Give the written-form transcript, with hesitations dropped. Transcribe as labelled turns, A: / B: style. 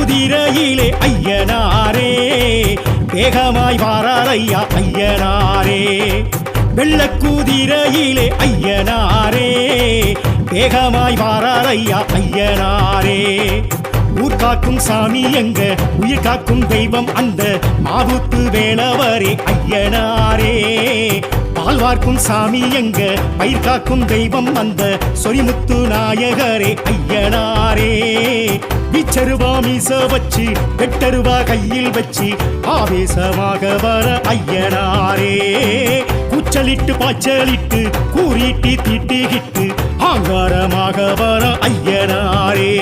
A: குதிரையிலே ஐயனாரே வேகமாய் வாரார் ஐயா ஐயனாரே வெள்ளக்குதிரையிலே ஐயனாரே வேகமாய் வாரார் ஐயா ஐயனாரே ஊர் காக்கும் சாமி எங்க உயிர் காக்கும் தெய்வம் அந்த மாவுத்து வேளவரே ஐயனாரே பால் வார்க்கும் சாமி எங்க பயிர் காக்கும் தெய்வம் அந்த சொரிமுத்து நாயகரே ஐயனாரே விச்சருவா மீச வச்சு வெட்டருவா கையில் வச்சு ஆவேசமாக வர ஐயனாரே கூச்சலிட்டு பாய்ச்சலிட்டு கூறிட்டு திட்டிகிட்டு ஆங்காரமாக வர ஐயனாரே